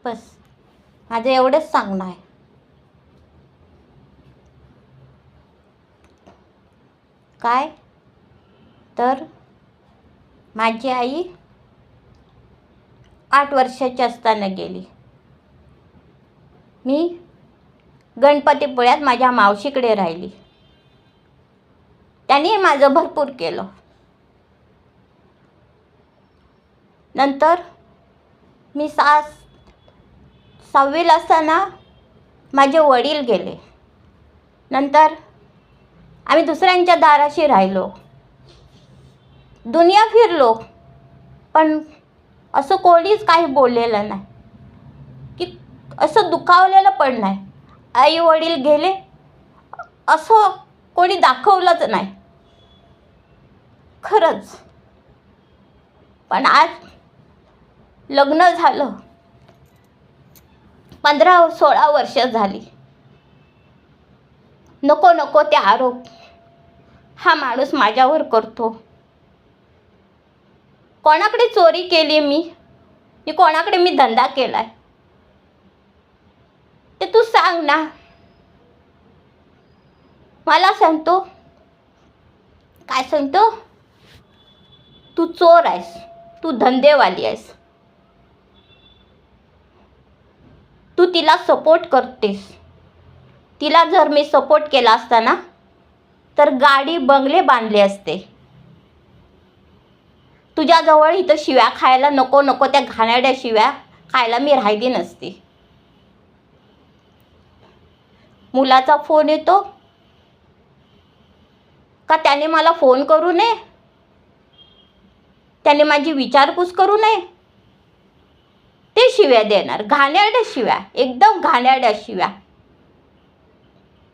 बस माझं एवढंच सांगणं आहे. काय तर माझी आई 8 वर्षाची असताना गेली. मी गणपतीपुळ्यात माझ्या मावशीकडे राहिली. त्यांनी माझं भरपूर केलं. नंतर मी 6वीला असताना माझे वडील गेले. नंतर आम्ही दुसऱ्यांच्या दाराशी राहिलो. दुनिया फिरलो, पण असं कोणीच काही बोललेलं नाही, की असं दुखावलेलं पण नाही. आई वडील गेले असं कोणी दाखवलंच नाही खरंच. पण आज लग्न झालं, 15-16 वर्ष झाली. नको नको ते आरोप हा माणूस माझ्यावर करतो. कोणाकडे चोरी केली मी कोणाकडे मी धंदा केलाय ते तू सांग ना. मला सांगतो, काय सांगतो, तू चोर आहेस, तू धंदेवाली आहेस, तू तिला सपोर्ट करतेस. तिला जर मी सपोर्ट केला असता ना तर गाडी बंगले बांधले असते. तुझ्याजवळ इथं शिव्या खायला नको नको त्या घाणेरड्या शिव्या खायला मी राहिली नसती. मुलाचा फोन येतो का त्याने मला फोन करू नये, त्याने माझी विचारपूस करू नये, ते शिव्या देणार. घाणेरड्या शिव्या, एकदम घाणेरड्या शिव्या.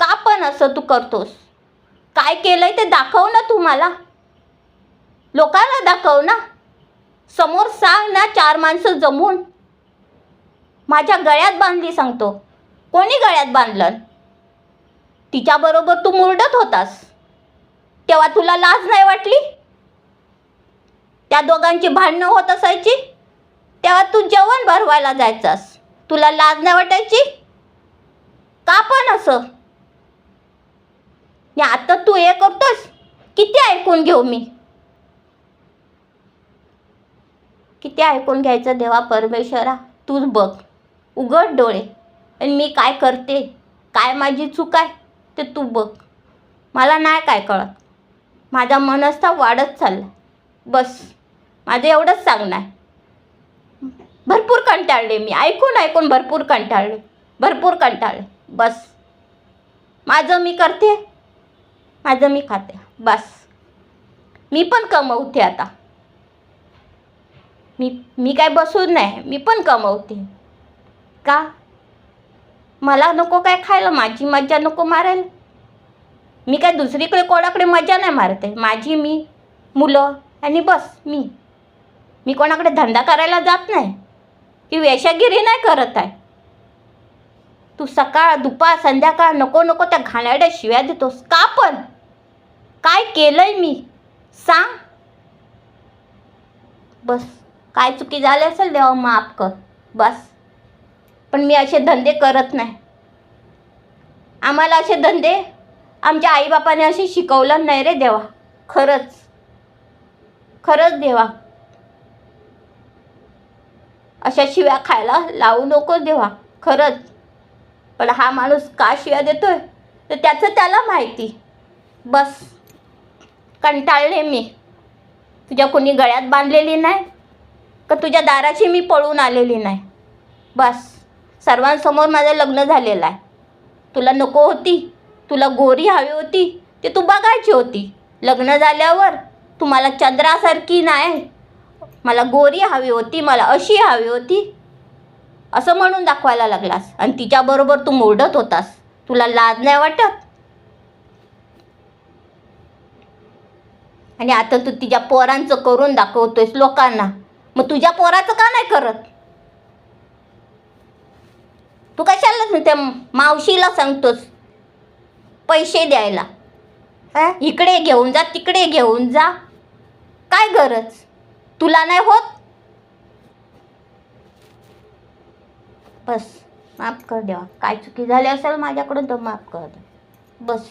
का पण असं तू करतोस? काय केलंय ते दाखव ना तू मला. लोकांना दाखव ना, समोर सांग ना. 4 माणसं जमून माझ्या गळ्यात बांधली सांगतो. कोणी गळ्यात बांधलं? तिच्याबरोबर तू मुरडत होतास तेव्हा तुला लाज नाही वाटली? त्या दोघांची भांडणं होत असायची तेव्हा तू जेवण भरवायला जायचास, तुला लाज नाही वाटायची? का पण असं? आता तू हे करतोस, किती ऐकून घेऊ मी? किती ऐकून घ्यायचं देवा परमेश्वरा? तूच बघ, उघड डोळे आणि मी काय करते, काय माझी चूक आहे ते तू बघ. मला नाही काय कळत. माझा मनस्ताप वाढत चालला. बस माझं एवढंच सांगणं आहे. भरपूर कंटाळले मी, ऐकून भरपूर कंटाळले. बस माझं मी करते, माझं मी खाते. बस मी पण कमवते आता. मी काय बसून नाही, मी पण कमवते. का? मला नको काय खायला? माझी मज्जा नको मारायला? मी काय दुसरीकडे कोणाकडे मजा नाही मारते. माझी मी, मुलं आणि बस मी कोणाकडे धंदा करायला जात नाही की वेश्यागिरी नाही करत आहे. तू सकाळ दुपार संध्याकाळ नको नको त्या घाणेरड्या शिव्या देतोस. का पण? काय केलंय मी? सांग. बस काय चुकी झाली असेल देवा माफ कर. बस. पण मी असे धंदे करत नाही. आम्हाला असे धंदे आमच्या आईबापाने असे शिकवलं नाही रे देवा. खरंच देवा, अशा शिव्या खायला लावू नको देवा, खरंच. पण हा माणूस का शिव्या देतोय तर त्याचं त्याला माहिती. बस कंटाळले मी. तुझ्या कोणी गळ्यात बांधलेली नाही का तुझ्या दाराशी मी पळून आलेली नाही. बस सर्वांसमोर माझं लग्न झालेलं आहे. तुला नको होती, तुला गोरी हवी होती, ते तू बघायची होती. लग्न झाल्यावर तू मला चंद्रासारखी नाही, मला गोरी हवी होती, मला अशी हवी होती असं म्हणून दाखवायला लागलास. आणि तिच्याबरोबर तू मुरडत होतास. तुला लाज नाही वाटत? आणि आता तू तिच्या पोरांचं करून दाखवतोयस लोकांना. मग तुझ्या पोराचं का नाही करत? तू कशाला त्या मावशीला सांगतोस पैसे द्यायला? इकडे घेऊन जा, तिकडे घेऊन जा. काय गरज? तुला नाही होत? बस माफ कर देवा. काय चुकी झाली असेल माझ्याकडून तर माफ कर दे. बस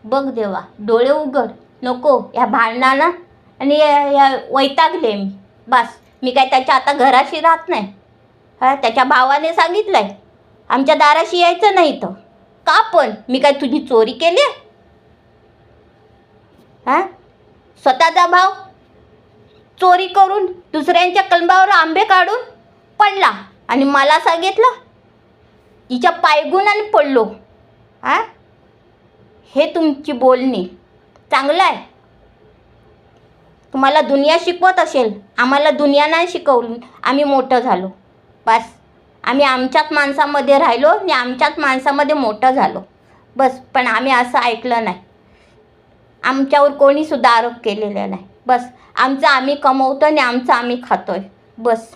बघ देवा, डोळे उघड. नको ह्या भांडणाला आणि या वैतागले मी. बस मी काय त्याच्या आता घराशी राहत नाही. हा, त्याच्या भावाने सांगितलं आहे आमच्या दाराशी यायचं नाही तर. का पण मी काय तुझी चोरी केली आहे? हां, स्वतःचा भाव चोरी करून दुसऱ्यांच्या कलबावर आंबे काढून पडला आणि मला सांगितलं हिच्या पायगुणाने पडलो. हां, हे तुमची बोलणी चांगलं आहे. तुम्हाला दुनिया शिकवत असेल, आम्हाला दुनिया नाही शिकवली. आम्ही मोठं झालो. बस आम्ही आमच्याच माणसामध्ये राहिलो आणि आमच्याच माणसामध्ये मोठं झालो. बस पण आम्ही असं ऐकलं नाही. आमच्यावर कोणीसुद्धा आरोप केलेला नाही. बस आमचं आम्ही कमवतो आणि आमचं आम्ही खातो आहे. बस.